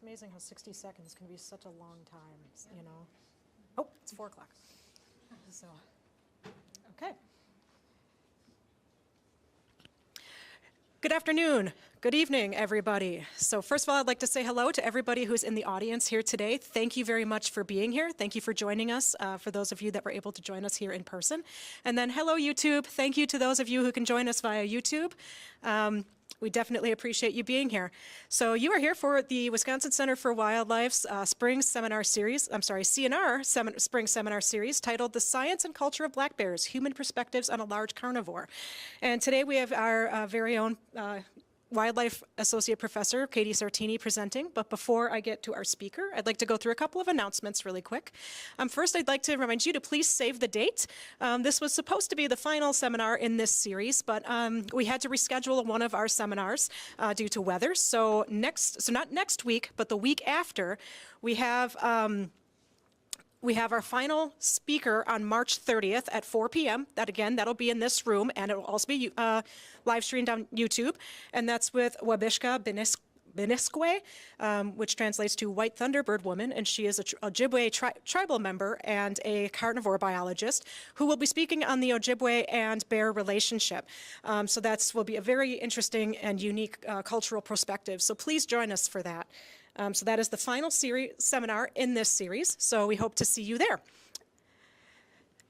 It's amazing how 60 seconds can be such a long time, you know. Oh, it's 4 o'clock. So, okay. Good afternoon. Good evening, everybody. So first of all, I'd like to say hello to everybody who's in the audience here today. Thank you very much for being here. Thank you for joining us, for those of you that were able to join us here in person. And then hello, YouTube. Thank you to those of you who can join us via YouTube. We definitely appreciate you being here. So you are here for the Wisconsin Center for Wildlife's Spring Seminar Series, CNR Spring Seminar Series titled The Science and Culture of Black Bears, Human Perspectives on a Large Carnivore. And today we have our very own Wildlife Associate Professor, Cady Sartini, presenting. But before I get to our speaker, I'd like to go through a couple of announcements really quick. First, I'd like to remind you to please save the date. This was supposed to be the final seminar in this series, but we had to reschedule one of our seminars due to weather. So not next week, but the week after, we have our final speaker on March 30th at 4 p.m. That'll be in this room, and it will also be live streamed on YouTube. And that's with Wabishka Binisque, which translates to White Thunderbird Woman, and she is a Ojibwe tribal member and a carnivore biologist who will be speaking on the Ojibwe and bear relationship. So will be a very interesting and unique cultural perspective. So please join us for that. So that is the final seminar in this series, so we hope to see you there.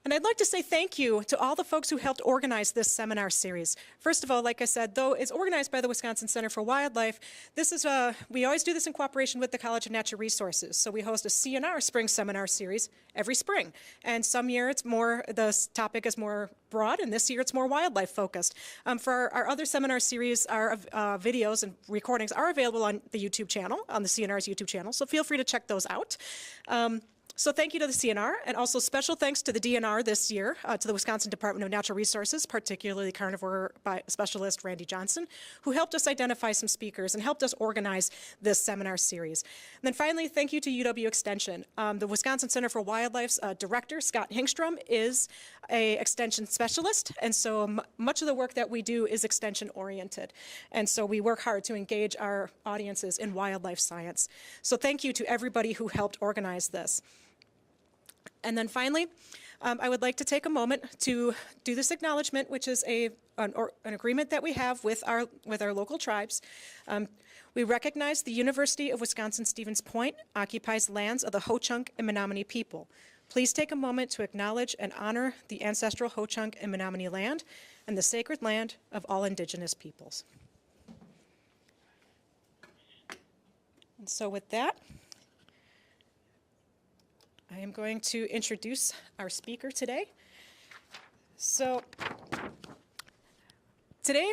And I'd like to say thank you to all the folks who helped organize this seminar series. First of all, like I said, though it's organized by the Wisconsin Center for Wildlife, we always do this in cooperation with the College of Natural Resources. So we host a CNR Spring Seminar Series every spring. And some year the topic is more broad, and this year it's more wildlife focused. For our other seminar series, our videos and recordings are available on the YouTube channel, on the CNR's YouTube channel, so feel free to check those out. So thank you to the CNR, and also special thanks to the DNR this year, to the Wisconsin Department of Natural Resources, particularly carnivore specialist Randy Johnson, who helped us identify some speakers and helped us organize this seminar series. And then finally, thank you to UW Extension. The Wisconsin Center for Wildlife's director, Scott Hingstrom, is an extension specialist, and so much of the work that we do is extension oriented. And so we work hard to engage our audiences in wildlife science. So thank you to everybody who helped organize this. And then finally, I would like to take a moment to do this acknowledgement, which is an agreement that we have with our local tribes. We recognize the University of Wisconsin-Stevens Point occupies lands of the Ho-Chunk and Menominee people. Please take a moment to acknowledge and honor the ancestral Ho-Chunk and Menominee land and the sacred land of all Indigenous peoples. And so with that, I am going to introduce our speaker today. So today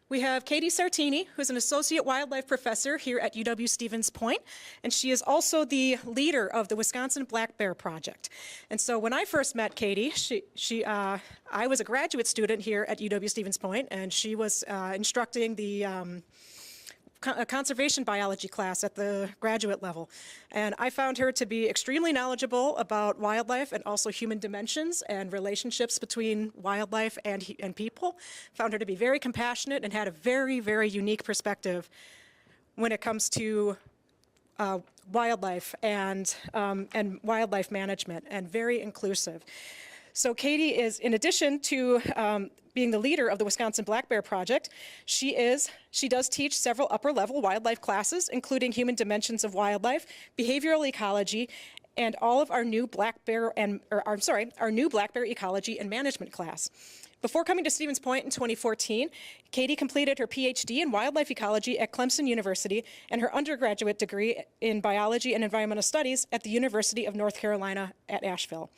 we have Cady Sartini, who's an associate wildlife professor here at UW-Stevens Point, and she is also the leader of the Wisconsin Black Bear Project. And so when I first met Cady, I was a graduate student here at UW-Stevens Point, and she was instructing the a conservation biology class at the graduate level. And I found her to be extremely knowledgeable about wildlife and also human dimensions and relationships between wildlife and people. Found her to be very compassionate and had a very, very unique perspective when it comes to wildlife and wildlife management, and very inclusive. So Cady is, in addition to being the leader of the Wisconsin Black Bear Project, she does teach several upper-level wildlife classes, including human dimensions of wildlife, behavioral ecology, and all of our new black bear ecology and management class. Before coming to Stevens Point in 2014, Cady completed her PhD in wildlife ecology at Clemson University and her undergraduate degree in biology and environmental studies at the University of North Carolina at Asheville.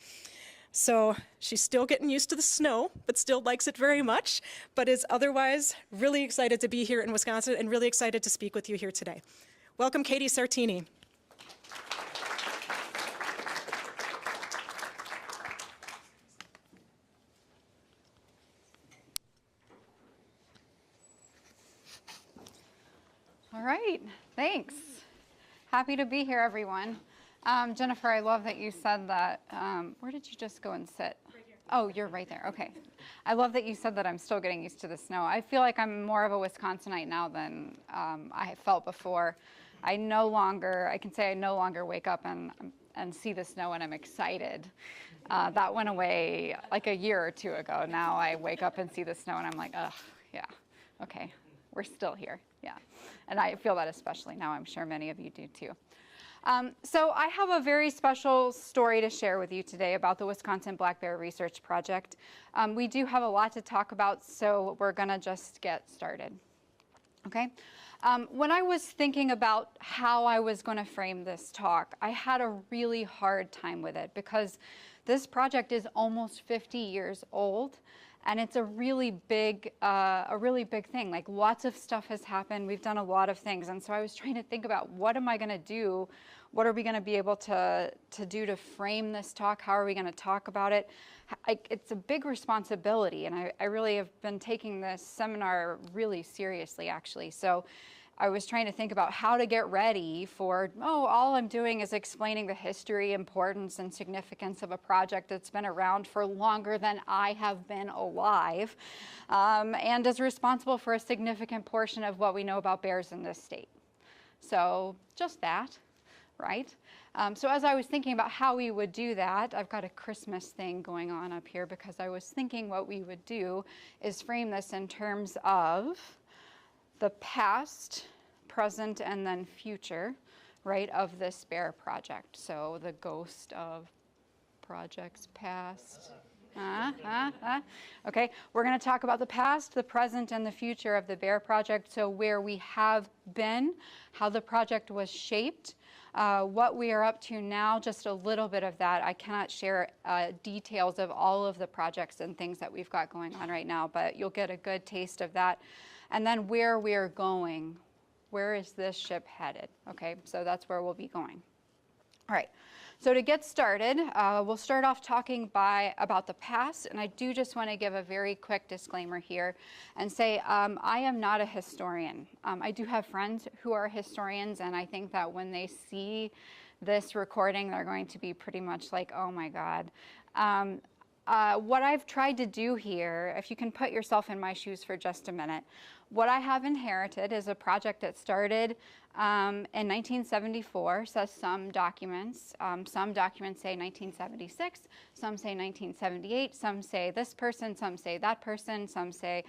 So she's still getting used to the snow, but still likes it very much, but is otherwise really excited to be here in Wisconsin and really excited to speak with you here today. Welcome, Cady Sartini. All right, thanks. Happy to be here, everyone. Jennifer, I love that you said that. Where did you just go and sit? Right here. Oh, you're right there. Okay. I love that you said that I'm still getting used to the snow. I feel like I'm more of a Wisconsinite now than I felt before. I can say I no longer wake up and see the snow and I'm excited. That went away like a year or two ago. Now I wake up and see the snow and I'm like, ugh, yeah, okay, we're still here, yeah. And I feel that especially now. I'm sure many of you do too. So I have a very special story to share with you today about the Wisconsin Black Bear Research Project. We do have a lot to talk about, so we're gonna just get started, okay? When I was thinking about how I was gonna frame this talk, I had a really hard time with it because this project is almost 50 years old. And it's a really big thing. Like lots of stuff has happened. We've done a lot of things. And so I was trying to think about what am I going to do? What are we going to be able to do to frame this talk? How are we going to talk about it? It's a big responsibility. And I really have been taking this seminar really seriously, actually. So I was trying to think about how to get ready for, all I'm doing is explaining the history, importance, and significance of a project that's been around for longer than I have been alive, and is responsible for a significant portion of what we know about bears in this state. So just that, right? So as I was thinking about how we would do that, I've got a Christmas thing going on up here because I was thinking what we would do is frame this in terms of the past, present, and then future, right, of this bear project. So the ghost of projects past. Okay, we're going to talk about the past, the present, and the future of the bear project. So where we have been, how the project was shaped, what we are up to now, just a little bit of that. I cannot share details of all of the projects and things that we've got going on right now, but you'll get a good taste of that. And then where we're going. Where is this ship headed? Okay, so that's where we'll be going. All right, so to get started, we'll start off talking about the past, and I do just want to give a very quick disclaimer here and say I am not a historian. I do have friends who are historians, and I think that when they see this recording, they're going to be pretty much like, oh my God. What I've tried to do here, if you can put yourself in my shoes for just a minute, what I have inherited is a project that started in 1974, says some documents. Some documents say 1976, some say 1978, some say this person, some say that person, some say,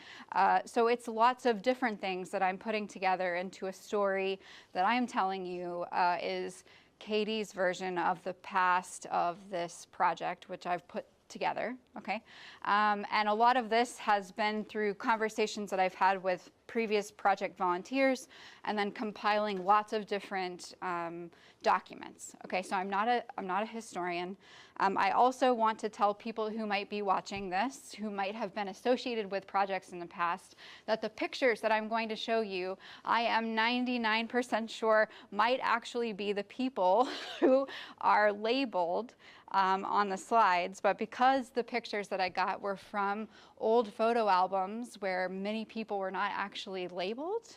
so it's lots of different things that I'm putting together into a story that I'm telling you is Cady's version of the past of this project, which I've put together, okay? And a lot of this has been through conversations that I've had with previous project volunteers and then compiling lots of different documents, okay? So I'm not a historian. I also want to tell people who might be watching this, who might have been associated with projects in the past, that the pictures that I'm going to show you, I am 99% sure might actually be the people who are labeled on the slides, but because the pictures that I got were from old photo albums where many people were not actually labeled,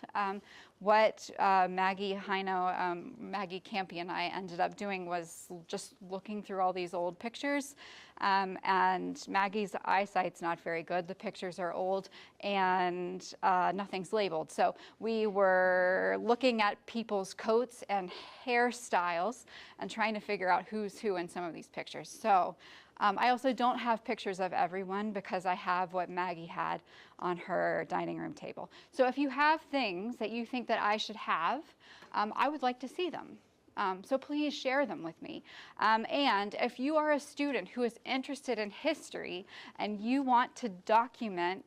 what Maggie Heino, Maggie Campy and I ended up doing was just looking through all these old pictures, and Maggie's eyesight's not very good. The pictures are old and nothing's labeled. So we were looking at people's coats and hairstyles and trying to figure out who's who in some of these pictures. So I also don't have pictures of everyone because I have what Maggie had on her dining room table. So if you have things that you think that I should have, I would like to see them. So please share them with me. And if you are a student who is interested in history and you want to document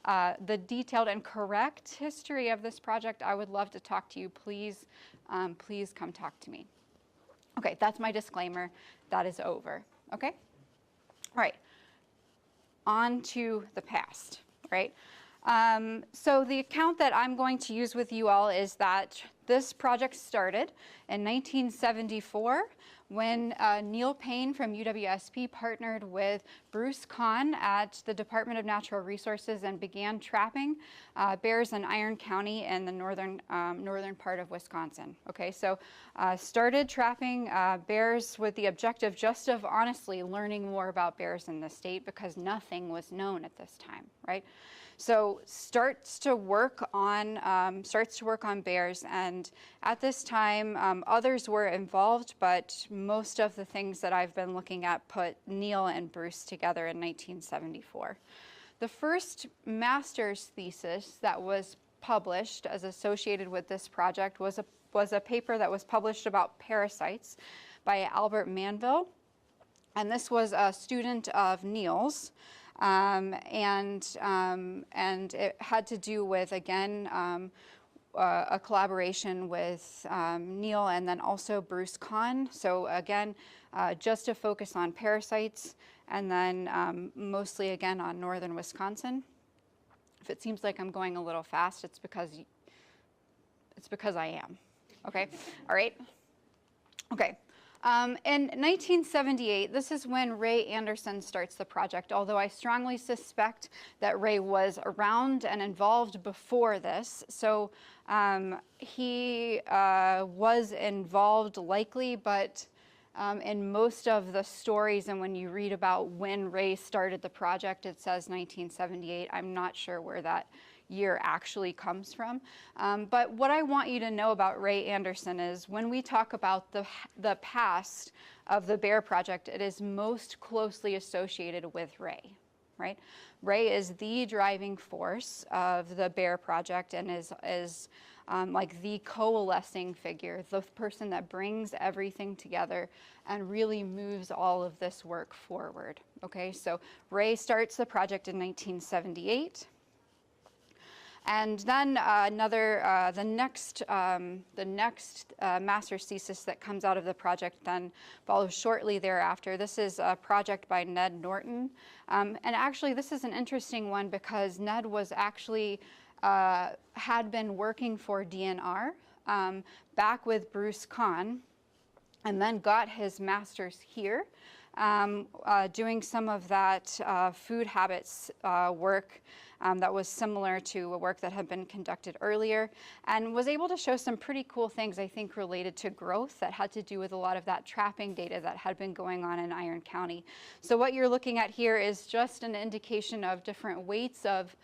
the detailed and correct history of this project, I would love to talk to you. Please, please come talk to me. Okay, that's my disclaimer. That is over. Okay? All right, on to the past, right? So the account that I'm going to use with you all is that this project started in 1974 when Neil Payne from UW-SP partnered with Bruce Kahn at the Department of Natural Resources and began trapping bears in Iron County in the northern part of Wisconsin. Okay, so started trapping bears with the objective just of honestly learning more about bears in the state because nothing was known at this time, right? So starts to work on bears, and at this time others were involved, but most of the things that I've been looking at put Neil and Bruce together in 1974. The first master's thesis that was published as associated with this project was a paper that was published about parasites by Albert Manville, and this was a student of Neil's, and it had to do with, again, a collaboration with Neil and then also Bruce Kahn. So again, just to focus on parasites, and then mostly again on northern Wisconsin. If it seems like I'm going a little fast, it's because I am. Okay, all right. Okay. In 1978, this is when Ray Anderson starts the project, although I strongly suspect that Ray was around and involved before this. So he was involved likely, but in most of the stories and when you read about when Ray started the project, it says 1978. I'm not sure where that year actually comes from. But what I want you to know about Ray Anderson is when we talk about the past of the Bear Project, it is most closely associated with Ray, right? Ray is the driving force of the Bear Project and is like the coalescing figure, the person that brings everything together and really moves all of this work forward. Okay, so Ray starts the project in 1978. And then the next master's thesis that comes out of the project then follows shortly thereafter. This is a project by Ned Norton. And actually, this is an interesting one because Ned was actually, had been working for DNR back with Bruce Kahn, and then got his master's here, doing some of that food habits work that was similar to a work that had been conducted earlier, and was able to show some pretty cool things, I think, related to growth that had to do with a lot of that trapping data that had been going on in Iron County. So what you're looking at here is just an indication of different weights of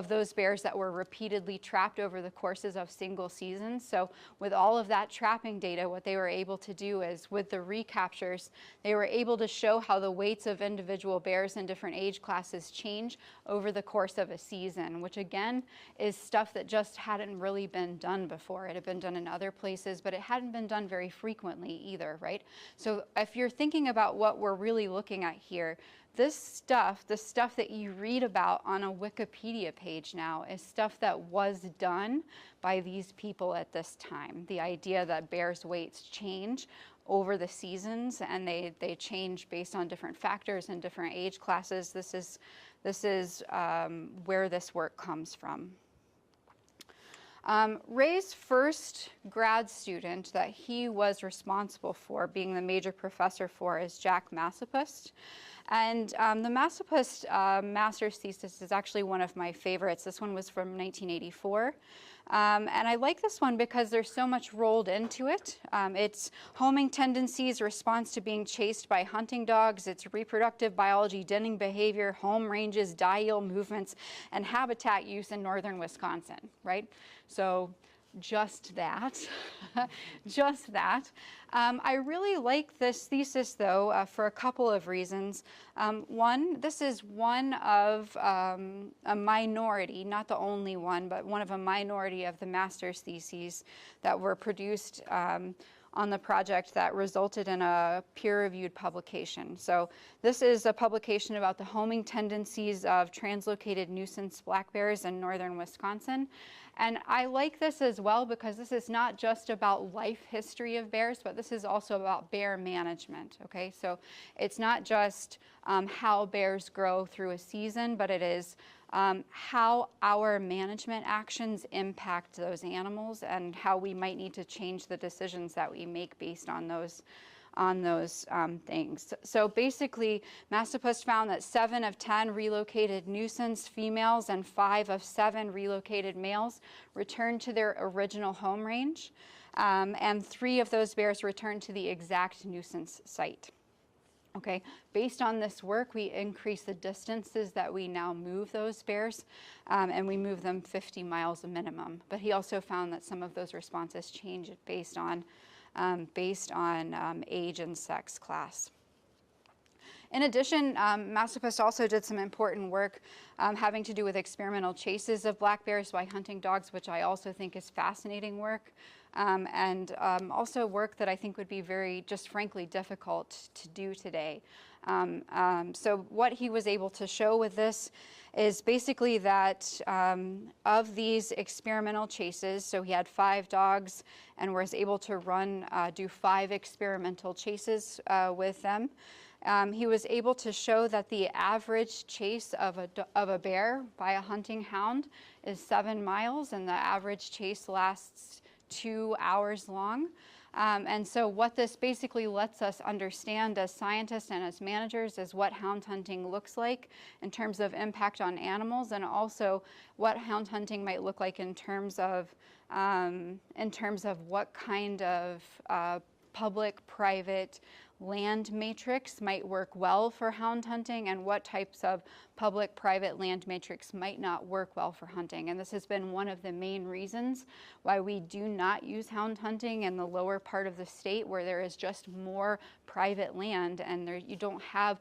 those bears that were repeatedly trapped over the courses of single seasons. So with all of that trapping data, what they were able to do is, with the recaptures, they were able to show how the weights of individual bears in different age classes change over the course of a season, which again is stuff that just hadn't really been done before. It had been done in other places, but it hadn't been done very frequently either, right? So if you're thinking about what we're really looking at here, this stuff, the stuff that you read about on a Wikipedia page now, is stuff that was done by these people at this time. The idea that bears' weights change over the seasons, and they change based on different factors and different age classes. This is where this work comes from. Ray's first grad student that he was responsible for, being the major professor for, is Jack Massapust. And the Massapust master's thesis is actually one of my favorites. This one was from 1984. And I like this one because there's so much rolled into it. It's homing tendencies, response to being chased by hunting dogs, it's reproductive biology, denning behavior, home ranges, diel movements, and habitat use in northern Wisconsin, right? So just that, just that. I really like this thesis though for a couple of reasons. One, this is one of a minority, not the only one, but one of a minority of the master's theses that were produced on the project that resulted in a peer-reviewed publication. So this is a publication about the homing tendencies of translocated nuisance black bears in northern Wisconsin. And I like this as well because this is not just about life history of bears, but this is also about bear management, okay? So it's not just how bears grow through a season, but it is how our management actions impact those animals and how we might need to change the decisions that we make based on those things. So basically, Massapust found that 7 of 10 relocated nuisance females and 5 of 7 relocated males returned to their original home range, and 3 of those bears returned to the exact nuisance site. Okay, based on this work, we increase the distances that we now move those bears, and we move them 50 miles a minimum. But he also found that some of those responses change based on age and sex class. In addition, Masterpost also did some important work having to do with experimental chases of black bears by hunting dogs, which I also think is fascinating work, and also work that I think would be very, just frankly, difficult to do today. So what he was able to show with this is basically that of these experimental chases, so he had 5 dogs and was able to do 5 experimental chases with them. He was able to show that the average chase of a bear by a hunting hound is 7 miles, and the average chase lasts 2 hours long. And so what this basically lets us understand as scientists and as managers is what hound hunting looks like in terms of impact on animals, and also what hound hunting might look like in terms of what kind of public-private land matrix might work well for hound hunting, and what types of public-private land matrix might not work well for hunting. And this has been one of the main reasons why we do not use hound hunting in the lower part of the state, where there is just more private land, and you don't have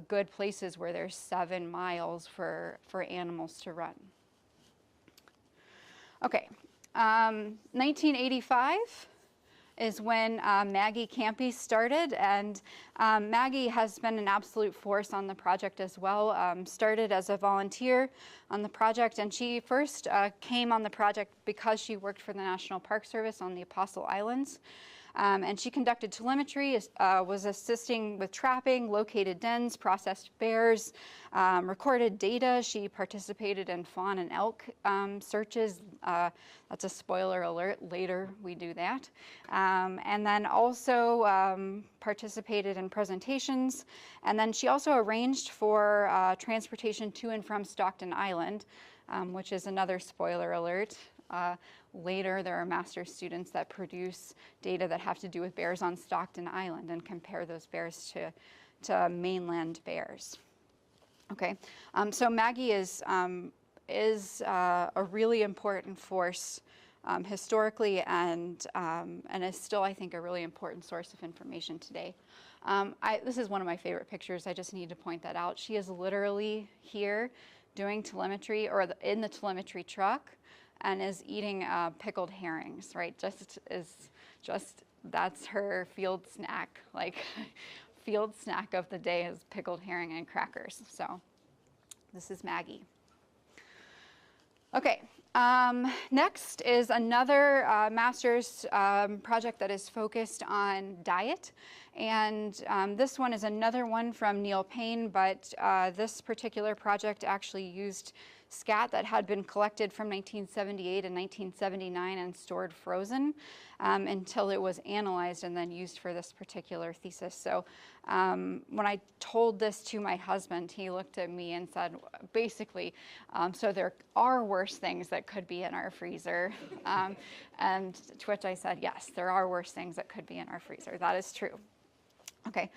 good places where there's 7 miles for animals to run. Okay, 1985 is when Maggie Campy started, and Maggie has been an absolute force on the project as well. Started as a volunteer on the project, and she first came on the project because she worked for the National Park Service on the Apostle Islands. And she conducted telemetry, was assisting with trapping, located dens, processed bears, recorded data. She participated in fawn and elk searches. That's a spoiler alert, later we do that. And then also participated in presentations. And then she also arranged for transportation to and from Stockton Island, which is another spoiler alert. Later, there are master's students that produce data that have to do with bears on Stockton Island and compare those bears to mainland bears. Okay, so Maggie is a really important force historically, and is still, I think, a really important source of information today. This is one of my favorite pictures. I just need to point that out. She is literally here doing telemetry, or in the telemetry truck, and is eating pickled herrings, right? That's her field snack, like field snack of the day is pickled herring and crackers. So this is Maggie. Okay, next is another master's project that is focused on diet. And this one is another one from Neil Payne, but this particular project actually used scat that had been collected from 1978 and 1979 and stored frozen until it was analyzed and then used for this particular thesis. So when I told this to my husband, he looked at me and said, basically, so there are worse things that could be in our freezer. And to which I said, yes, there are worse things that could be in our freezer. That is true. Okay,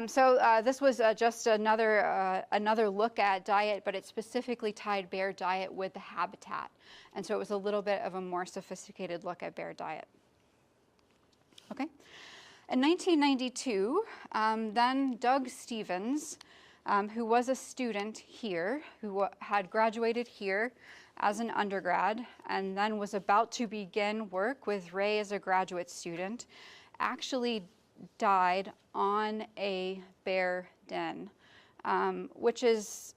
so this was just another look at diet, but it specifically tied bear diet with the habitat. And so it was a little bit of a more sophisticated look at bear diet. Okay, in 1992, then Doug Stevens, who was a student here, who had graduated here as an undergrad, and then was about to begin work with Ray as a graduate student, actually died on a bear den, which is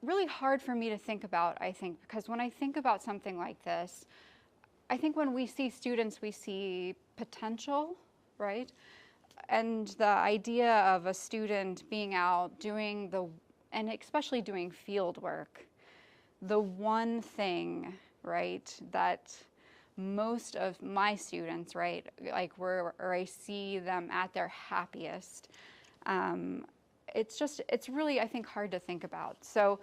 really hard for me to think about, I think, because when I think about something like this, I think when we see students, we see potential, right? And the idea of a student being out doing and especially doing field work, the one thing, right, that most of my students, right, like where I see them at their happiest, it's really, I think, hard to think about. So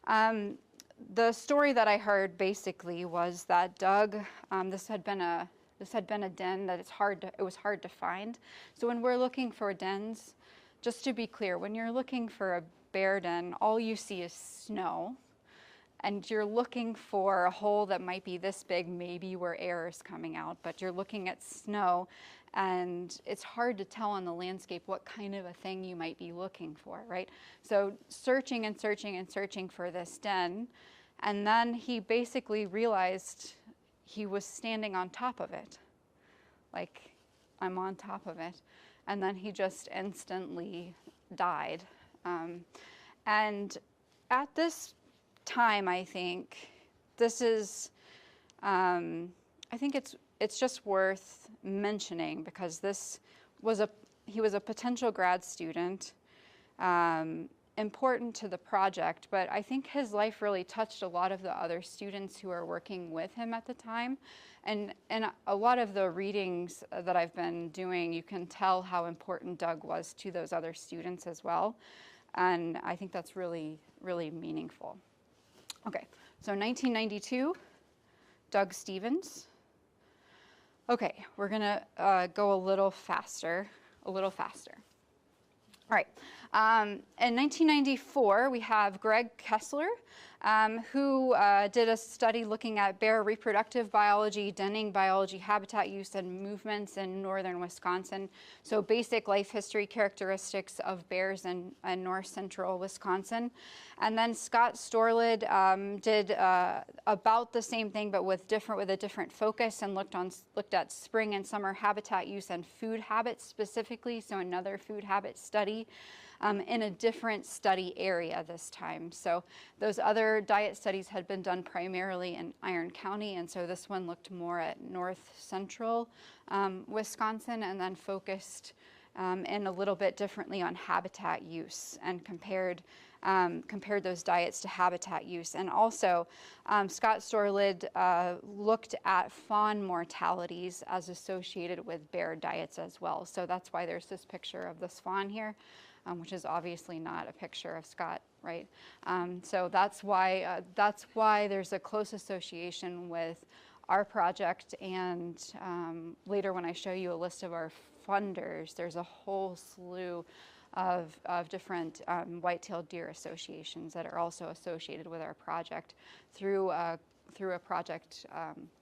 the story that I heard basically was that Doug, this had been a This had been a den that it was hard to find. So when we're looking for dens, just to be clear, when you're looking for a bear den, all you see is snow. And you're looking for a hole that might be this big, maybe where air is coming out, but you're looking at snow, and it's hard to tell on the landscape what kind of a thing you might be looking for, right? So searching and searching and searching for this den, and then he basically realized he was standing on top of it. Like, I'm on top of it. And then he just instantly died. And at this time, I think this is, I think it's just worth mentioning, because he was a potential grad student, important to the project, but I think his life really touched a lot of the other students who are working with him at the time. And a lot of the readings that I've been doing, you can tell how important Doug was to those other students as well. And I think that's really, really meaningful. Okay, so 1992, Doug Stevens. Okay, we're gonna go a little faster. All right, in 1994, we have Greg Kessler, who did a study looking at bear reproductive biology, denning biology, habitat use, and movements in northern Wisconsin. So basic life history characteristics of bears in north central Wisconsin. And then Scott Storlid did about the same thing, but with a different focus, and looked at spring and summer habitat use and food habits specifically. So another food habit study. In a different study area this time. So those other diet studies had been done primarily in Iron County, and so this one looked more at north central Wisconsin, and then focused in a little bit differently on habitat use, and compared those diets to habitat use. And also, Scott Storlid looked at fawn mortalities as associated with bear diets as well. So that's why there's this picture of this fawn here. Which is obviously not a picture of Scott, right? So that's why there's a close association with our project, and later when I show you a list of our funders, there's a whole slew of different white-tailed deer associations that are also associated with our project through a project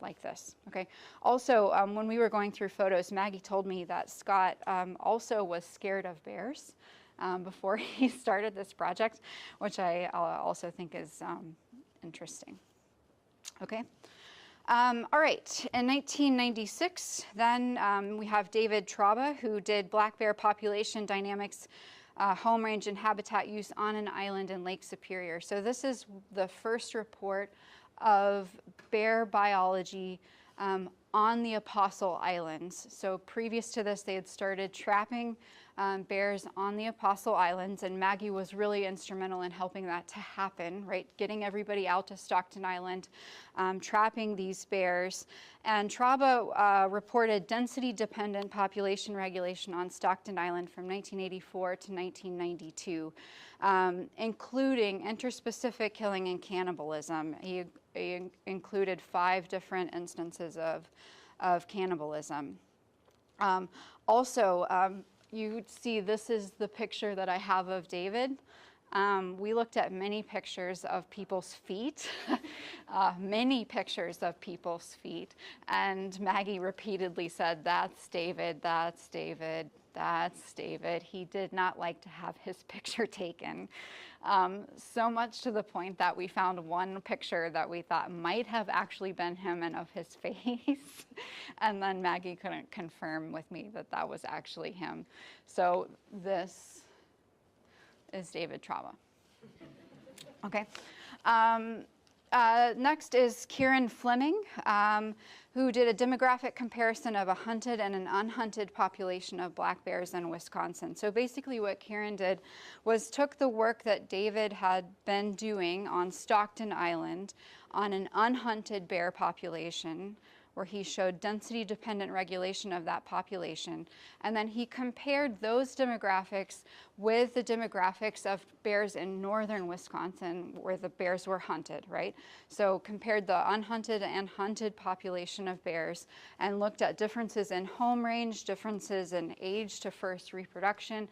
like this, okay? Also, when we were going through photos, Maggie told me that Scott also was scared of bears. Before he started this project, which I also think is interesting. Okay. All right. In 1996, then we have David Traube, who did black bear population dynamics, home range and habitat use on an island in Lake Superior. So this is the first report of bear biology on the Apostle Islands. So previous to this, they had started trapping bears on the Apostle Islands, and Maggie was really instrumental in helping that to happen, right? Getting everybody out to Stockton Island, trapping these bears. And Traube reported density-dependent population regulation on Stockton Island from 1984 to 1992, including interspecific killing and cannibalism. He included 5 different instances of cannibalism. Also, you see, this is the picture that I have of David. We looked at many pictures of people's feet, and Maggie repeatedly said, "That's David, that's David, that's David." He did not like to have his picture taken, so much to the point that we found one picture that we thought might have actually been him and of his face, and then Maggie couldn't confirm with me that that was actually him. So this is David Traube. Okay. Next is Kieran Fleming, who did a demographic comparison of a hunted and an unhunted population of black bears in Wisconsin. So basically what Kieran did was took the work that David had been doing on Stockton Island on an unhunted bear population, where he showed density-dependent regulation of that population. And then he compared those demographics with the demographics of bears in northern Wisconsin where the bears were hunted, right? So compared the unhunted and hunted population of bears and looked at differences in home range, differences in age to first reproduction,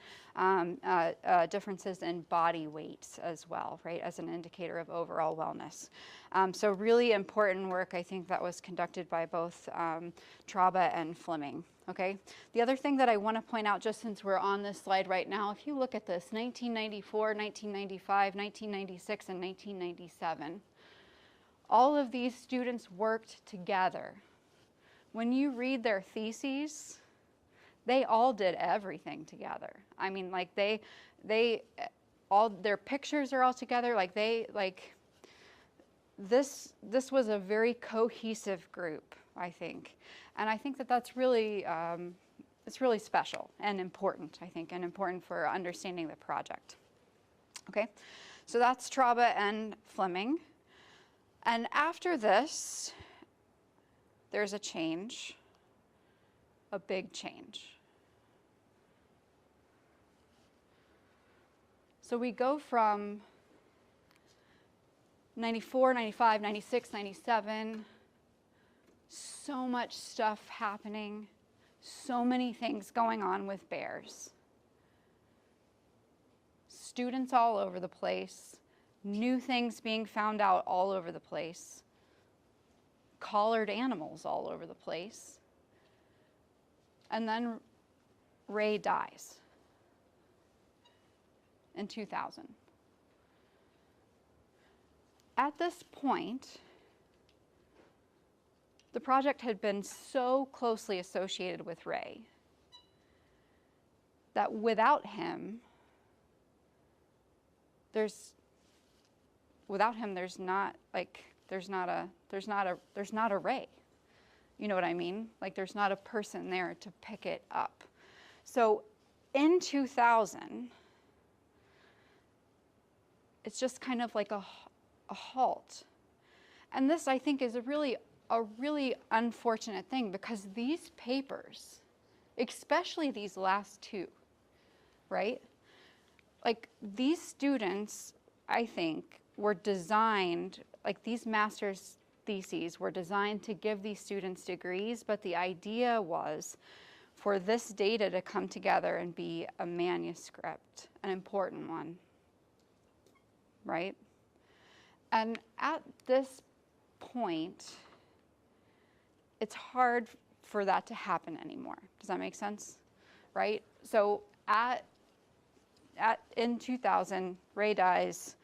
differences in body weights as well, right, as an indicator of overall wellness. So really important work, I think, that was conducted by both Traube and Fleming. Okay. The other thing that I want to point out, just since we're on this slide right now, if you look at this, 1994, 1995, 1996, and 1997, all of these students worked together. When you read their theses, they all did everything together. I mean, like all their pictures are all together. This was a very cohesive group, I think. And I think that that's really, it's really special and important, I think, and important for understanding the project. Okay, so that's Traube and Fleming. And after this, there's a change, a big change. So we go from 94, 95, 96, 97, so much stuff happening, so many things going on with bears. Students all over the place, new things being found out all over the place, collared animals all over the place. And then Ray dies in 2000. At this point, the project had been so closely associated with Ray that without him, there's not a Ray. You know what I mean? Like there's not a person there to pick it up. So in 2000, it's just kind of like a halt. And this, I think, is a really unfortunate thing, because these papers, especially these last two, right? Like these students, I think, were designed, like these master's theses were designed to give these students degrees, but the idea was for this data to come together and be a manuscript, an important one, right? And at this point, it's hard for that to happen anymore. Does that make sense? Right? So in 2000, Ray dies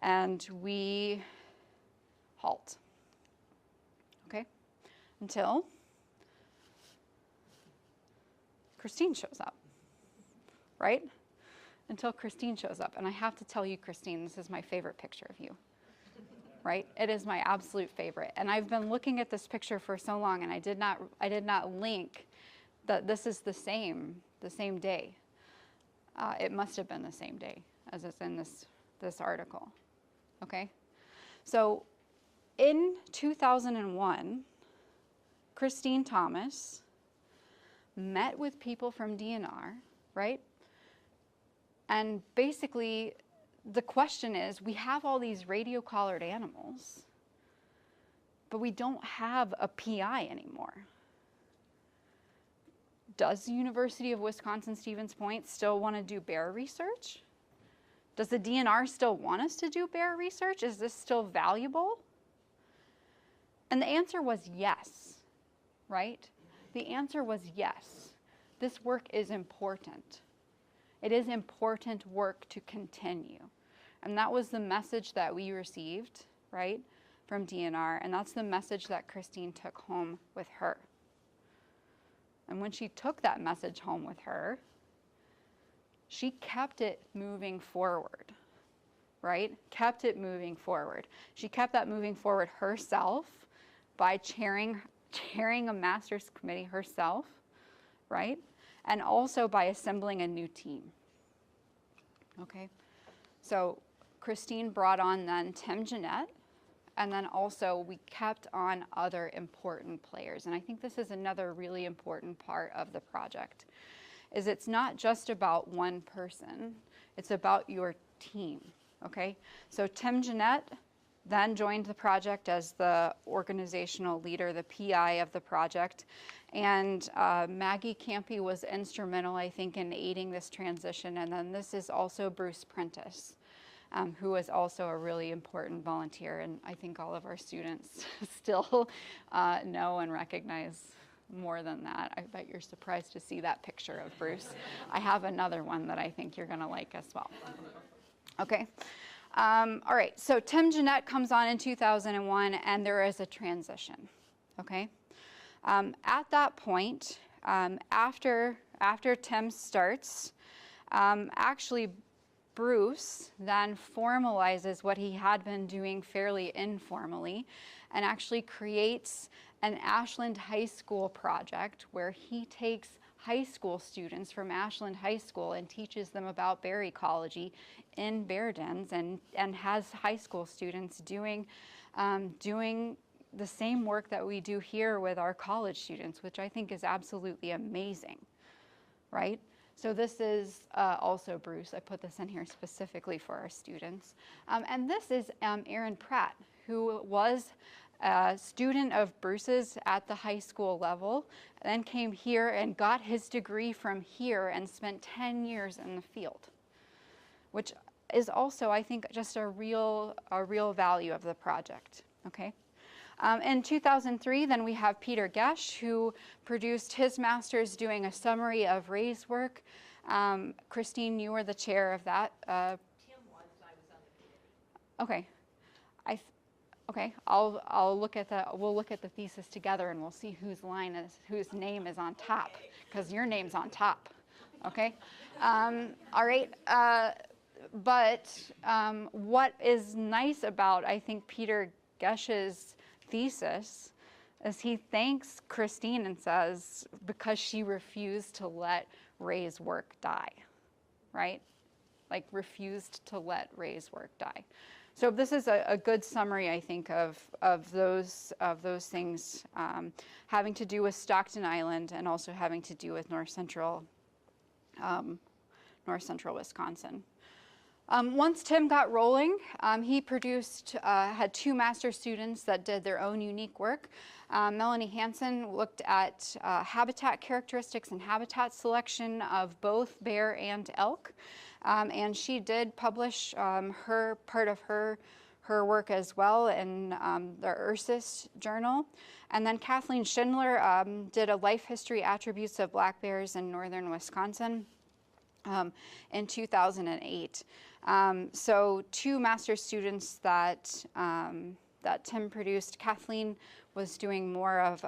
and we halt. Okay? Until Christine shows up. Right? Until Christine shows up. And I have to tell you, Christine, this is my favorite picture of you. Right? It is my absolute favorite. And I've been looking at this picture for so long, and I did not link that this is the same day. It must have been the same day as it's in this article. Okay? So in 2001, Christine Thomas met with people from DNR, right? And basically, the question is, we have all these radio-collared animals, but we don't have a PI anymore. Does the University of Wisconsin-Stevens Point still want to do bear research? Does the DNR still want us to do bear research? Is this still valuable? And the answer was yes, right? The answer was yes. This work is important. It is important work to continue. And that was the message that we received, right, from DNR. And that's the message that Christine took home with her. And when she took that message home with her, she kept it moving forward, right? Kept it moving forward. She kept that moving forward herself by chairing a master's committee herself, right? And also by assembling a new team. Okay? So Christine brought on then Tim Jeanette, and then also we kept on other important players. And I think this is another really important part of the project, is it's not just about one person, it's about your team, okay? So Tim Jeanette then joined the project as the organizational leader, the PI of the project. And Maggie Campy was instrumental, I think, in aiding this transition. And then this is also Bruce Prentice, who is also a really important volunteer. And I think all of our students still know and recognize more than that. I bet you're surprised to see that picture of Bruce. I have another one that I think you're going to like as well. Okay. All right, so Tim Jeanette comes on in 2001, and there is a transition, okay? At that point, after Tim starts, actually Bruce then formalizes what he had been doing fairly informally and actually creates an Ashland High School project where he takes high school students from Ashland High School and teaches them about bear ecology in bear dens, and has high school students doing the same work that we do here with our college students, which I think is absolutely amazing, right? So this is also Bruce. I put this in here specifically for our students. And this is Aaron Pratt, who was a student of Bruce's at the high school level, then came here and got his degree from here and spent 10 years in the field, which is also, I think, just a real value of the project, okay? In 2003, then we have Peter Gesch, who produced his master's doing a summary of Ray's work. Christine, you were the chair of that. Tim was, I was on the committee. Okay. Okay, we'll look at the thesis together, and we'll see whose name is on top, because your name's on top, okay? All right, but what is nice about, I think, Peter Gesch's thesis is he thanks Christine and says, because she refused to let Ray's work die, right? Like, refused to let Ray's work die. So this is a good summary, I think, of those things having to do with Stockton Island and also having to do with north central Wisconsin. Once Tim got rolling, he had two master students that did their own unique work. Melanie Hansen looked at habitat characteristics and habitat selection of both bear and elk. And she did publish part of her work as well in the Ursus journal. And then Kathleen Schindler did a life history attributes of black bears in northern Wisconsin in 2008. So two master students that Tim produced. Kathleen was doing more of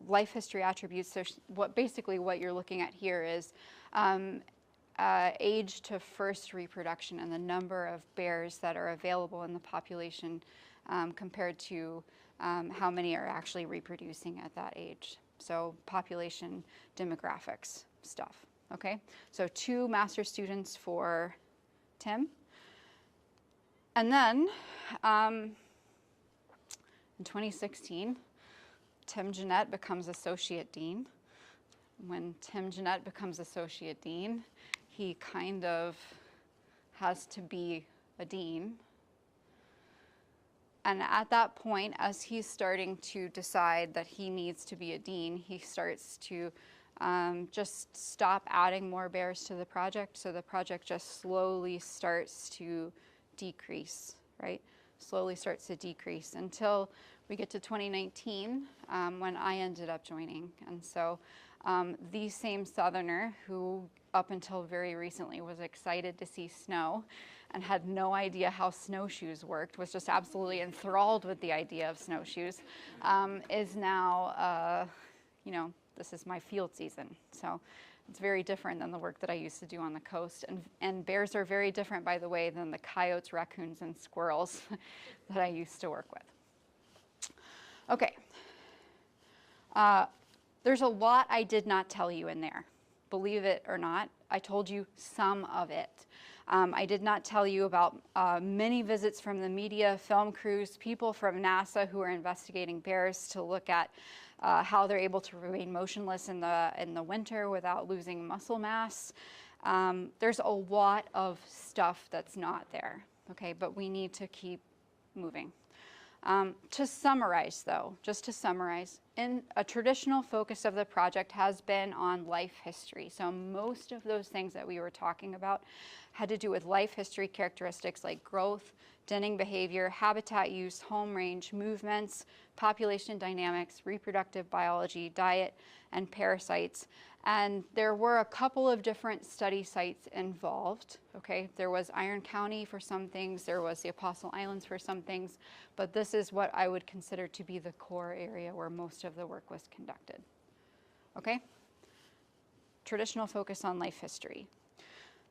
life history attributes. So basically what you're looking at here is age to first reproduction and the number of bears that are available in the population compared to how many are actually reproducing at that age. So population demographics stuff, okay? So two master students for Tim. And then in 2016, Tim Jeanette becomes Associate Dean. When Tim Jeanette becomes Associate Dean, he kind of has to be a dean. And at that point, as he's starting to decide that he needs to be a dean, he starts to just stop adding more bears to the project. So the project just slowly starts to decrease, right? Slowly starts to decrease until we get to 2019 when I ended up joining. And so the same Southerner who up until very recently was excited to see snow and had no idea how snowshoes worked, was just absolutely enthralled with the idea of snowshoes, is now, this is my field season. So it's very different than the work that I used to do on the coast. And bears are very different, by the way, than the coyotes, raccoons, and squirrels that I used to work with. Okay. There's a lot I did not tell you in there. Believe it or not, I told you some of it. I did not tell you about many visits from the media, film crews, people from NASA who are investigating bears to look at how they're able to remain motionless in the winter without losing muscle mass. There's a lot of stuff that's not there, okay, but we need to keep moving. To summarize though, just to summarize, in a traditional focus of the project has been on life history. So most of those things that we were talking about had to do with life history characteristics like growth, denning behavior, habitat use, home range, movements, population dynamics, reproductive biology, diet, and parasites. And there were a couple of different study sites involved, okay? There was Iron County for some things, there was the Apostle Islands for some things, but this is what I would consider to be the core area where most of the work was conducted, okay? Traditional focus on life history.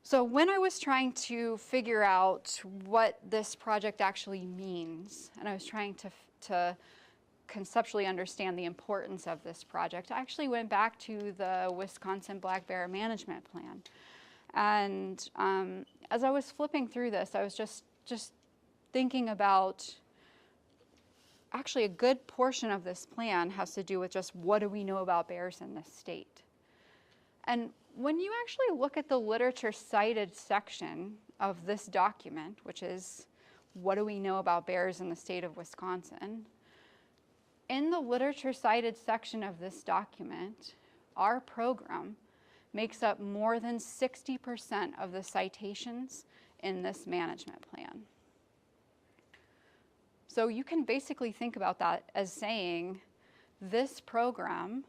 So when I was trying to figure out what this project actually means, and I was trying to conceptually understand the importance of this project, I actually went back to the Wisconsin Black Bear Management Plan. And as I was flipping through this, I was just thinking about, actually a good portion of this plan has to do with just what do we know about bears in this state. And when you actually look at the literature cited section of this document, which is what do we know about bears in the state of Wisconsin, in the literature cited section of this document, our program makes up more than 60% of the citations in this management plan. So you can basically think about that as saying this program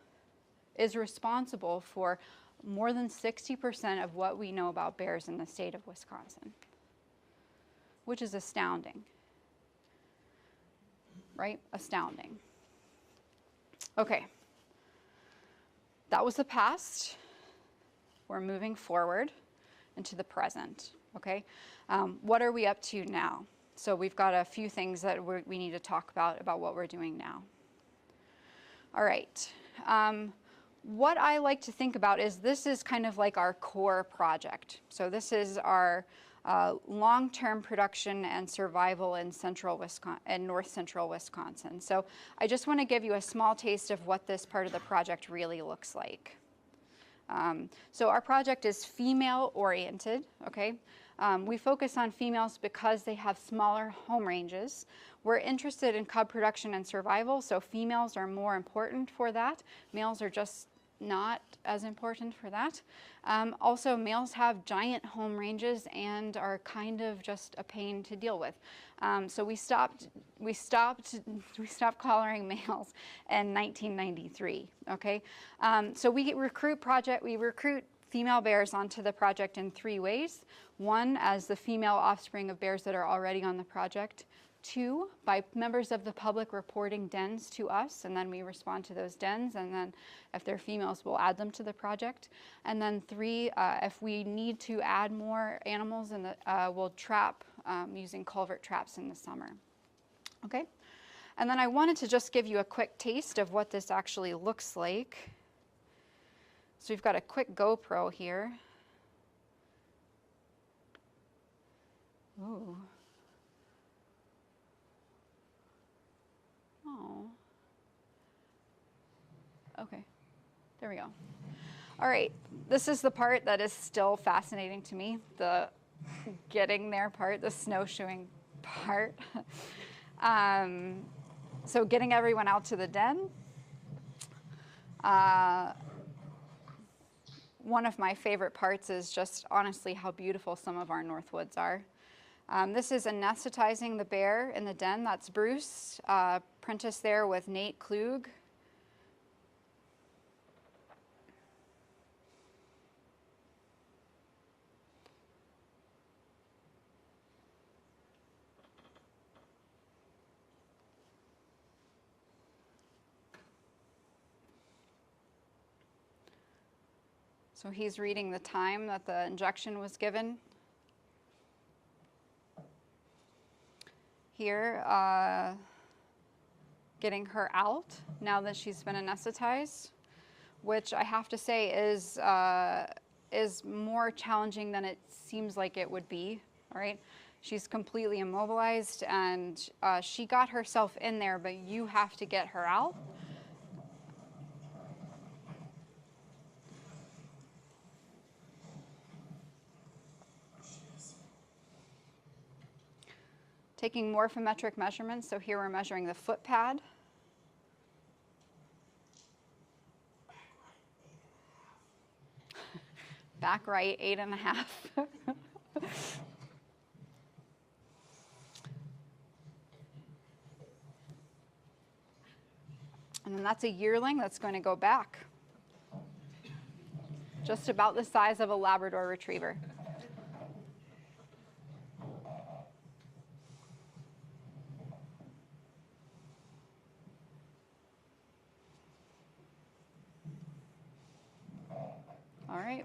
is responsible for more than 60% of what we know about bears in the state of Wisconsin, which is astounding, right? Astounding. Okay, that was the past. We're moving forward into the present, okay? What are we up to now? So we've got a few things that we need to talk about what we're doing now. All right, what I like to think about is this is kind of like our core project. So this is our long-term production and survival in central Wisconsin and north central Wisconsin. So I just want to give you a small taste of what this part of the project really looks like. So our project is female oriented, okay? We focus on females because they have smaller home ranges. We're interested in cub production and survival, so females are more important for that. Males are just not as important for that. Also, males have giant home ranges and are kind of just a pain to deal with. So we stopped collaring males in 1993. Okay, so we recruit female bears onto the project in 3 ways. 1, as the female offspring of bears that are already on the project. 2, by members of the public reporting dens to us, and then we respond to those dens, and then if they're females, we'll add them to the project. And then 3, if we need to add more animals, we'll trap using culvert traps in the summer. Okay, and then I wanted to just give you a quick taste of what this actually looks like. So we've got a quick GoPro here. Ooh. Oh. Okay, there we go. All right, this is the part that is still fascinating to me, the getting there part, the snowshoeing part. So getting everyone out to the den. One of my favorite parts is just honestly how beautiful some of our Northwoods are. This is anesthetizing the bear in the den. That's Bruce, Prentice there with Nate Klug. So he's reading the time that the injection was given. Here, getting her out now that she's been anesthetized, which I have to say is more challenging than it seems like it would be, all right? She's completely immobilized, and she got herself in there, but you have to get her out. taking morphometric measurements. So here we're measuring the foot pad. Back right, 8.5. And then that's a yearling that's going to go back. Just about the size of a Labrador Retriever. All right.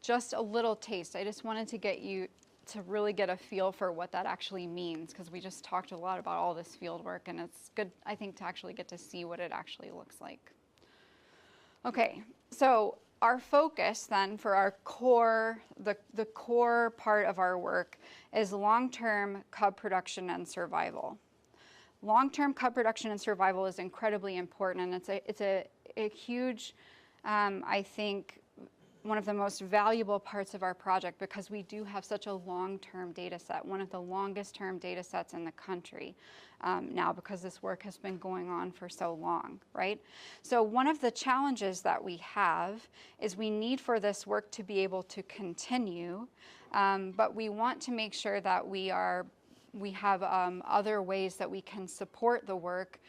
Just a little taste. I just wanted to get you to really get a feel for what that actually means, because we just talked a lot about all this field work, and it's good, I think, to actually get to see what it actually looks like. Okay, so our focus then for our core, the core part of our work is long-term cub production and survival. Long-term cub production and survival is incredibly important, and it's a huge, I think, one of the most valuable parts of our project, because we do have such a long-term data set, one of the longest term data sets in the country now, because this work has been going on for so long, right? So one of the challenges that we have is we need for this work to be able to continue, but we want to make sure that we have other ways that we can support the work,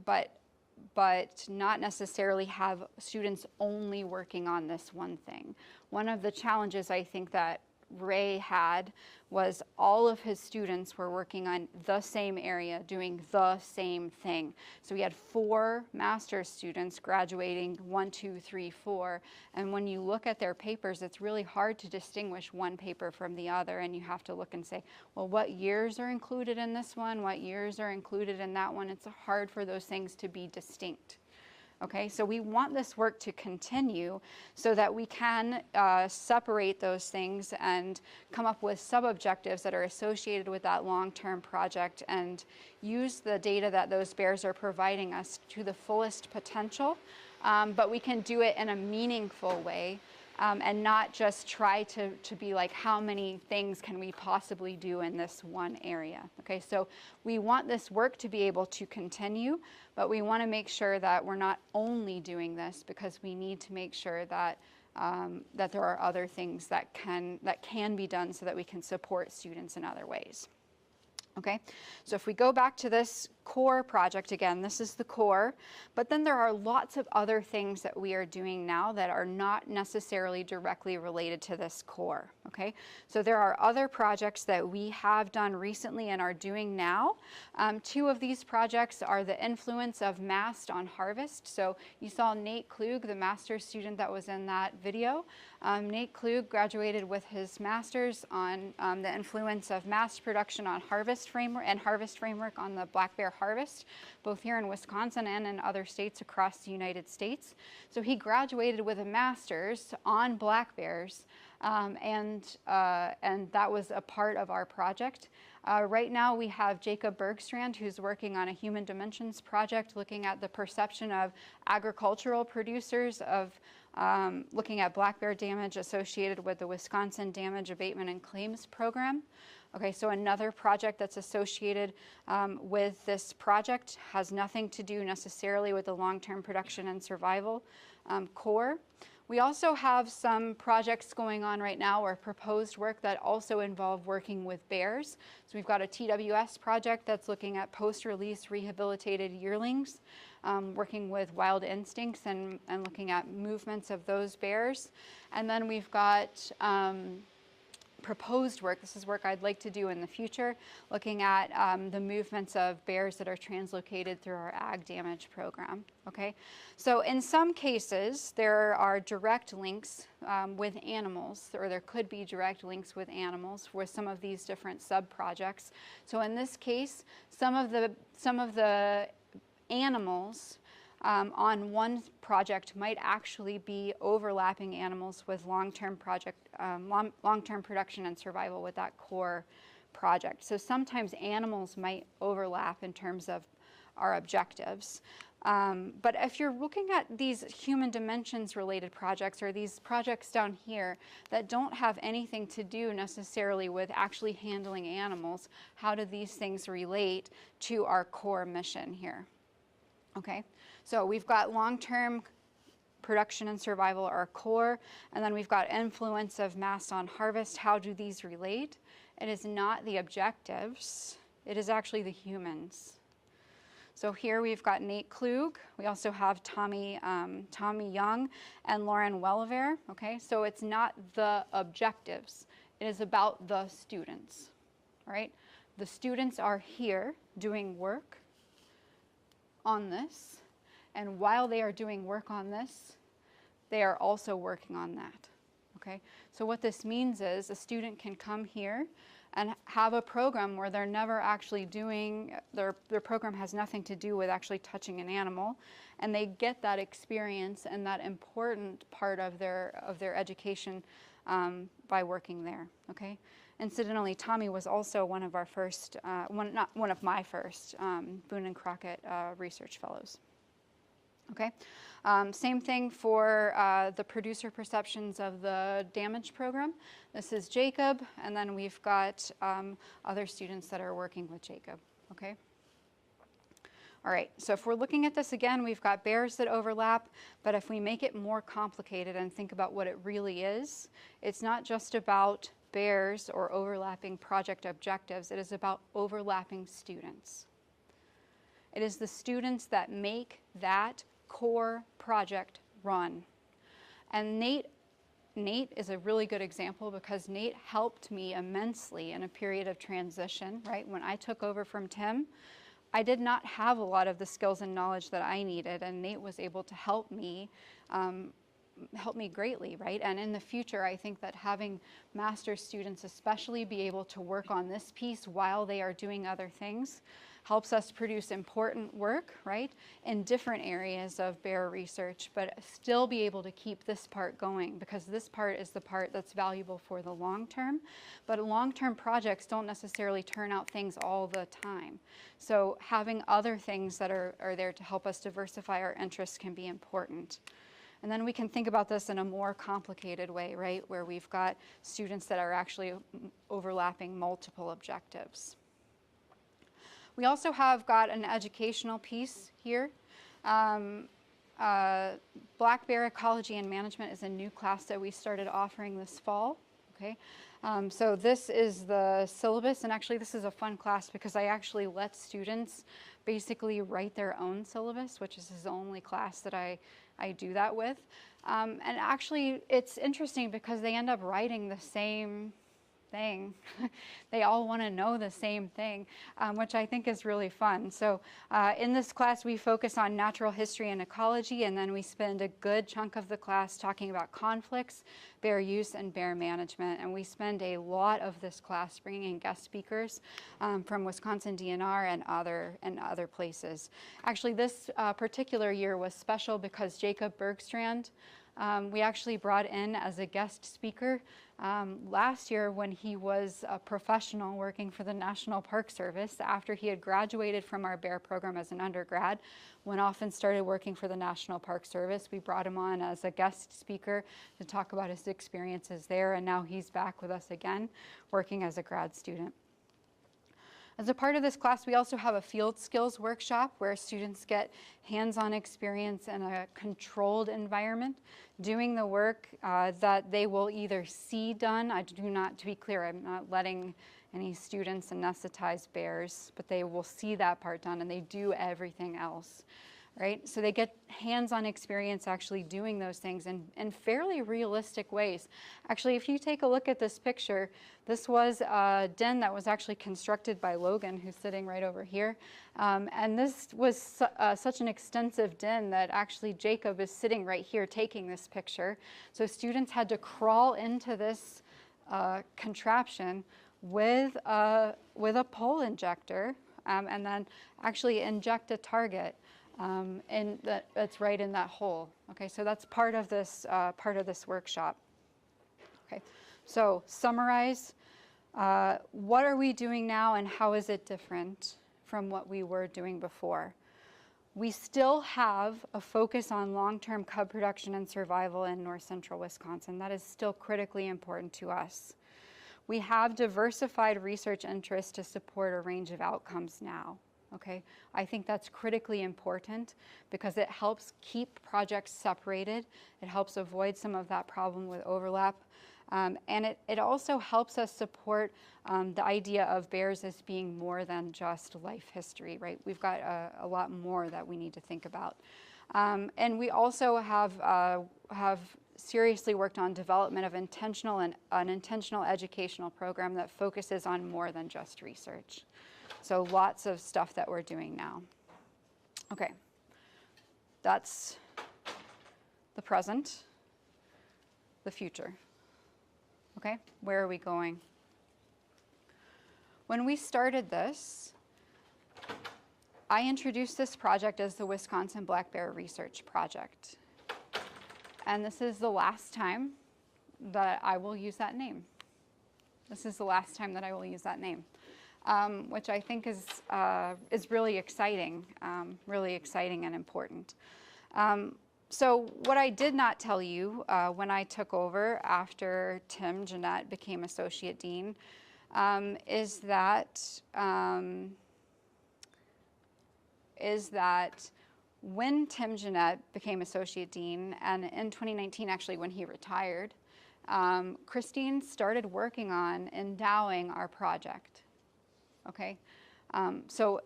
but not necessarily have students only working on this one thing. One of the challenges I think that Ray had was all of his students were working on the same area, doing the same thing. So we had 4 master's students graduating 1, 2, 3, 4. And when you look at their papers, it's really hard to distinguish one paper from the other. And you have to look and say, well, what years are included in this one? What years are included in that one? It's hard for those things to be distinct. Okay, so we want this work to continue so that we can separate those things and come up with sub-objectives that are associated with that long-term project and use the data that those bears are providing us to the fullest potential, but we can do it in a meaningful way. And not just try to be like, how many things can we possibly do in this one area? Okay, so we want this work to be able to continue, but we want to make sure that we're not only doing this, because we need to make sure that that there are other things that can be done so that we can support students in other ways. Okay, so if we go back to this core project again, this is the core, but then there are lots of other things that we are doing now that are not necessarily directly related to this core. Okay, so there are other projects that we have done recently and are doing now. 2 of these projects are the influence of mast on harvest. So you saw Nate Klug, the master's student that was in that video. Nate Klug graduated with his master's on the influence of mast production on harvest framework and harvest framework on the black bear harvest, both here in Wisconsin and in other states across the United States. So he graduated with a master's on black bears, and that was a part of our project. Right now we have Jacob Bergstrand, who's working on a human dimensions project looking at the perception of agricultural producers of looking at black bear damage associated with the Wisconsin Damage Abatement and Claims Program. Okay, so another project that's associated with this project has nothing to do necessarily with the long-term production and survival core. We also have some projects going on right now, or proposed work that also involve working with bears. So we've got a TWS project that's looking at post-release rehabilitated yearlings, working with wild instincts and looking at movements of those bears. And then we've got proposed work. This is work I'd like to do in the future, looking at the movements of bears that are translocated through our ag damage program. Okay, so in some cases there are direct links with animals, or there could be direct links with animals with some of these different sub-projects. So in this case, some of the animals on one project might actually be overlapping animals with long-term production and survival with that core project. So sometimes animals might overlap in terms of our objectives, But if you're looking at these human dimensions related projects, or these projects down here that don't have anything to do necessarily with actually handling animals, how do these things relate to our core mission here? Okay, so we've got long-term production and survival, our core, and then we've got influence of mass on harvest. How do these relate? It is not the objectives, it is actually the humans. So here we've got Nate Klug. We also have Tommy Young and Lauren Welliver. Okay, so it's not the objectives. It is about the students, right? The students are here doing work on this, and while they are doing work on this, they are also working on that. Okay, so what this means is a student can come here and have a program where they're never actually doing, their program has nothing to do with actually touching an animal, and they get that experience and that important part of their education by working there. Okay. Incidentally, Tommy was also one of our first, not one of my first Boone and Crockett research fellows. Okay. Same thing for the producer perceptions of the damage program. This is Jacob, and then we've got other students that are working with Jacob. Okay. All right, so if we're looking at this again, we've got bears that overlap, but if we make it more complicated and think about what it really is, it's not just about bears or overlapping project objectives, it is about overlapping students. It is the students that make that core project run. And Nate is a really good example because Nate helped me immensely in a period of transition, right? When I took over from Tim, I did not have a lot of the skills and knowledge that I needed, and Nate was able to help me greatly, right? And in the future, I think that having master's students especially be able to work on this piece while they are doing other things helps us produce important work, right, in different areas of bear research, but still be able to keep this part going, because this part is the part that's valuable for the long term. But long-term projects don't necessarily turn out things all the time. So having other things that are there to help us diversify our interests can be important. And then we can think about this in a more complicated way, right, where we've got students that are actually overlapping multiple objectives. We also have got an educational piece here. Black Bear Ecology and Management is a new class that we started offering this fall. Okay, so this is the syllabus, and actually this is a fun class because I actually let students basically write their own syllabus, which is the only class that I do that with. And actually it's interesting because they end up writing the same thing. They all want to know the same thing, which I think is really fun. So in this class we focus on natural history and ecology, and then we spend a good chunk of the class talking about conflicts, bear use, and bear management. And we spend a lot of this class bringing in guest speakers from Wisconsin DNR and other places. Actually, this particular year was special because Jacob Bergstrand we actually brought in as a guest speaker last year when he was a professional working for the National Park Service. After he had graduated from our bear program as an undergrad, went off and started working for the National Park Service. We brought him on as a guest speaker to talk about his experiences there, and now he's back with us again, working as a grad student. As a part of this class, we also have a field skills workshop where students get hands-on experience in a controlled environment, doing the work that they will either see done. To be clear, I'm not letting any students anesthetize bears, but they will see that part done and they do everything else. Right? So they get hands-on experience actually doing those things in fairly realistic ways. Actually, if you take a look at this picture, this was a den that was actually constructed by Logan, who's sitting right over here. And this was such an extensive den that actually Jacob is sitting right here taking this picture. So students had to crawl into this contraption with a pole injector and then actually inject a target. And that's right in that hole. Okay, so that's part of this workshop. Okay, so summarize. What are we doing now, and how is it different from what we were doing before? We still have a focus on long-term cub production and survival in north central Wisconsin. That is still critically important to us. We have diversified research interests to support a range of outcomes now. Okay, I think that's critically important because it helps keep projects separated. It helps avoid some of that problem with overlap. And it also helps us support the idea of bears as being more than just life history, right? We've got a lot more that we need to think about. And we also have seriously worked on development of an intentional educational program that focuses on more than just research. So lots of stuff that we're doing now. Okay, that's the present, the future. Okay, where are we going? When we started this, I introduced this project as the Wisconsin Black Bear Research Project. And this is the last time that I will use that name. This is the last time that I will use that name. Which I think is really exciting and important. So what I did not tell you when I took over after Tim Jeanette became Associate Dean is that when Tim Jeanette became Associate Dean, and in 2019 actually when he retired, Christine started working on endowing our project. Okay, so,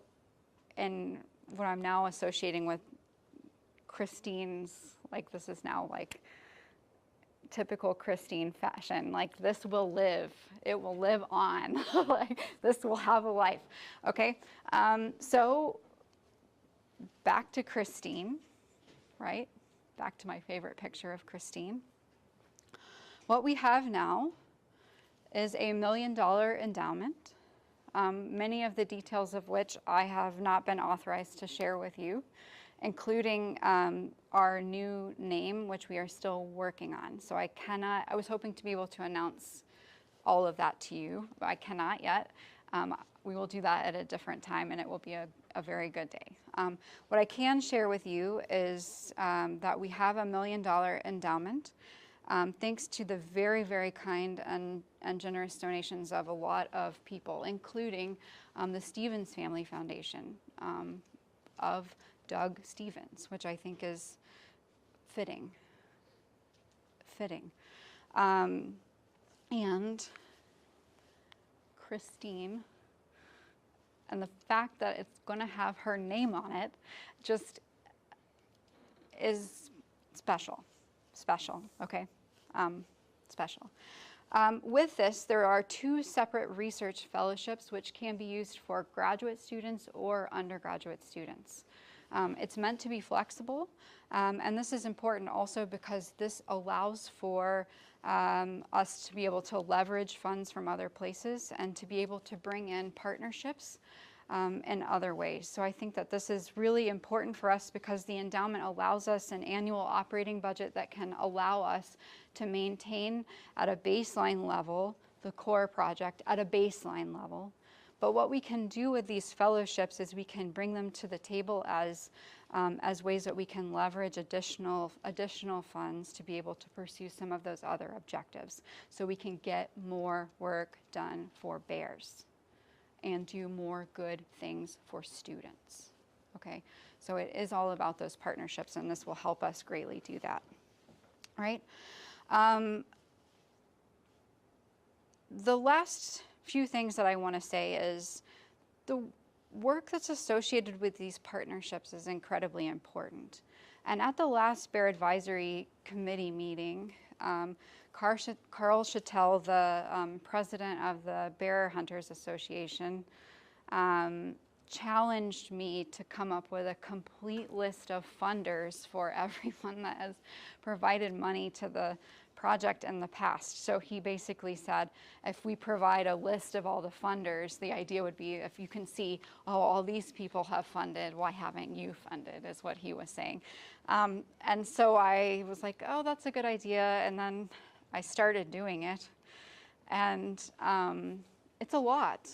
and what I'm now associating with Christine's, like this is now like typical Christine fashion, like this will live, it will live on, like this will have a life, okay? So back to Christine, right? Back to my favorite picture of Christine. What we have now is a $1 million endowment. Many of the details of which I have not been authorized to share with you, including our new name, which we are still working on. So I was hoping to be able to announce all of that to you, but I cannot yet. We will do that at a different time, and it will be a very good day. What I can share with you is that we have a $1 million endowment. Thanks to the very, very kind and generous donations of a lot of people, including the Stevens Family Foundation of Doug Stevens, which I think is fitting. And Christine, and the fact that it's going to have her name on it just is special, okay? Special. With this, there are 2 separate research fellowships which can be used for graduate students or undergraduate students. It's meant to be flexible, and this is important also because this allows for us to be able to leverage funds from other places and to be able to bring in partnerships in other ways. So I think that this is really important for us because the endowment allows us an annual operating budget that can allow us to maintain at a baseline level the core project at a baseline level. But what we can do with these fellowships is we can bring them to the table as ways that we can leverage additional funds to be able to pursue some of those other objectives. So we can get more work done for bears and do more good things for students, okay? So it is all about those partnerships, and this will help us greatly do that, all right? The last few things that I want to say is the work that's associated with these partnerships is incredibly important. And at the last Bear Advisory Committee meeting, Carl Chattel, the president of the Bear Hunters Association, challenged me to come up with a complete list of funders for everyone that has provided money to the project in the past. So he basically said, if we provide a list of all the funders, the idea would be if you can see, oh, all these people have funded, why haven't you funded, is what he was saying. And so I was like, oh, that's a good idea. And then I started doing it. And it's a lot.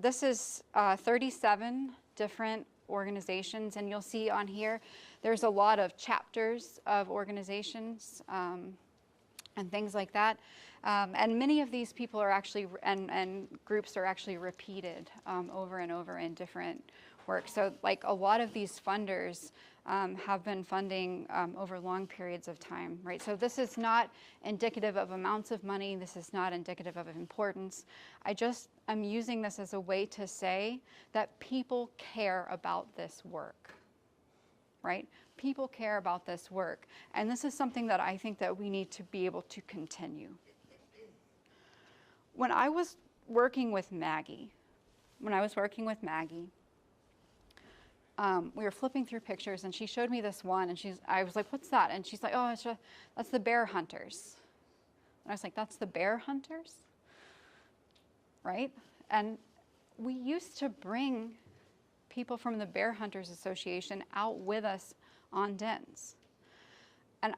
This is 37 different organizations, and you'll see on here, there's a lot of chapters of organizations and things like that. And many of these people are actually, and groups are actually repeated over and over in different work. So like a lot of these funders have been funding over long periods of time, right? So this is not indicative of amounts of money. This is not indicative of importance. I'm using this as a way to say that people care about this work, right? People care about this work. And this is something that I think that we need to be able to continue. When I was working with Maggie, we were flipping through pictures, and she showed me this one, and I was like, what's that? And she's like, oh, that's the bear hunters. And I was like, that's the bear hunters? Right? And we used to bring people from the Bear Hunters Association out with us on dens. And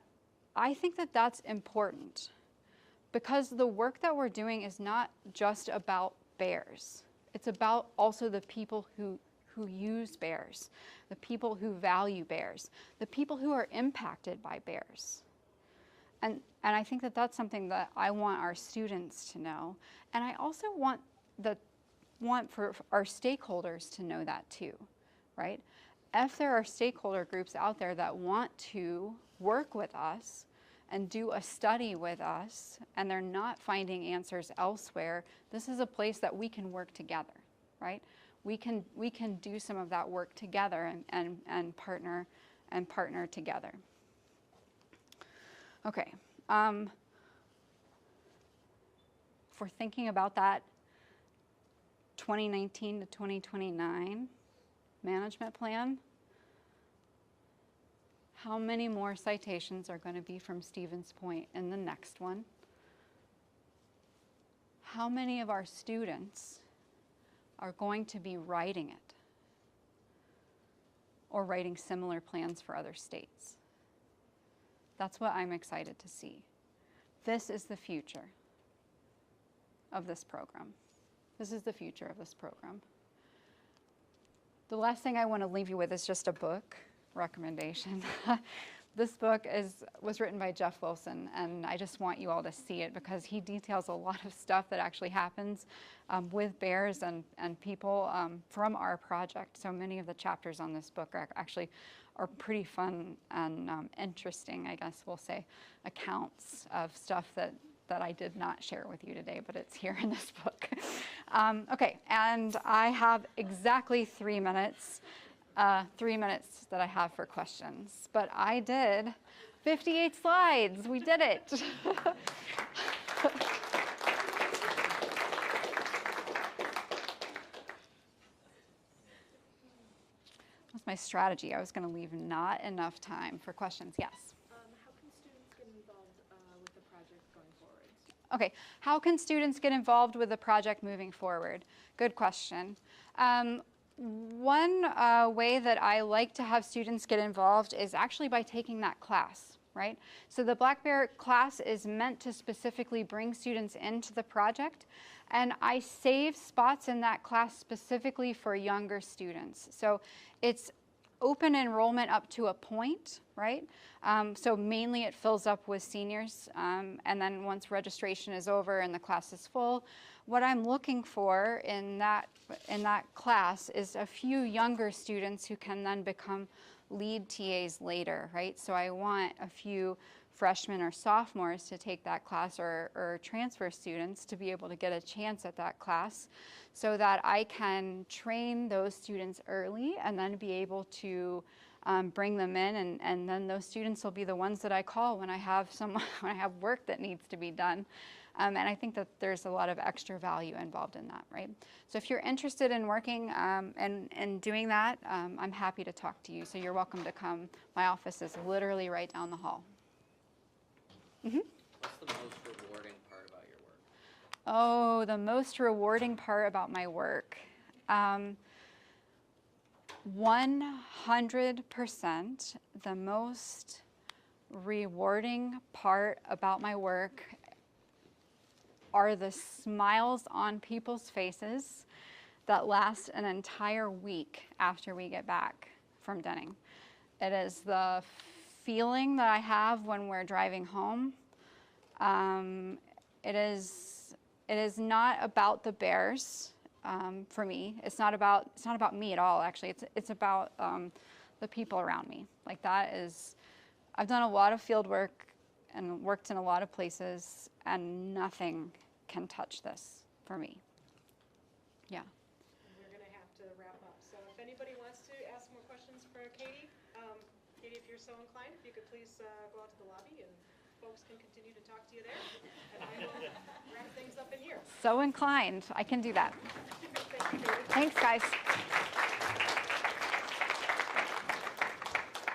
I think that that's important, because the work that we're doing is not just about bears. It's about also the people who use bears, the people who value bears, the people who are impacted by bears. And I think that that's something that I want our students to know. And I also want for our stakeholders to know that too, right? If there are stakeholder groups out there that want to work with us and do a study with us, and they're not finding answers elsewhere, this is a place that we can work together, right? We can do some of that work together and partner together. Okay. If we're thinking about that 2019 to 2029 management plan, how many more citations are going to be from Stevens Point in the next one? How many of our students are going to be writing it or writing similar plans for other states? That's what I'm excited to see. This is the future of this program. This is the future of this program. The last thing I want to leave you with is just a book recommendation. This book was written by Jeff Wilson, and I just want you all to see it because he details a lot of stuff that actually happens with bears and people from our project. So many of the chapters on this book are pretty fun and interesting, I guess we'll say, accounts of stuff that I did not share with you today, but it's here in this book. Okay, and I have exactly 3 minutes. 3 minutes that I have for questions, but I did 58 slides. We did it. That's my strategy. I was going to leave not enough time for questions. Yes? How can students get involved with the project going forward? Okay, how can students get involved with the project moving forward? Good question. One way that I like to have students get involved is actually by taking that class, right? So the Black Bear class is meant to specifically bring students into the project, and I save spots in that class specifically for younger students. So it's open enrollment up to a point, right? So mainly it fills up with seniors, and then once registration is over and the class is full, what I'm looking for in that class is a few younger students who can then become lead TAs later, right? So I want a few freshmen or sophomores to take that class, or transfer students to be able to get a chance at that class, so that I can train those students early and then be able to bring them in, and then those students will be the ones that I call when I have work that needs to be done. And I think that there's a lot of extra value involved in that, right? So if you're interested in working and doing that, I'm happy to talk to you. So you're welcome to come. My office is literally right down the hall. Mm-hmm. What's the most rewarding part about your work? Oh, the most rewarding part about my work. 100% the most rewarding part about my work are the smiles on people's faces that last an entire week after we get back from Denning. It is the feeling that I have when we're driving home. It is not about the bears for me. It's not about me at all. Actually, it's about the people around me. Like that is, I've done a lot of field work and worked in a lot of places, and nothing can touch this for me. Yeah. We're going to have to wrap up. So if anybody wants to ask more questions for Cady, Cady, if you're so inclined, if you could please go out to the lobby and folks can continue to talk to you there. And I will wrap things up in here. So inclined. I can do that. Thank you, Cady. Thanks, guys.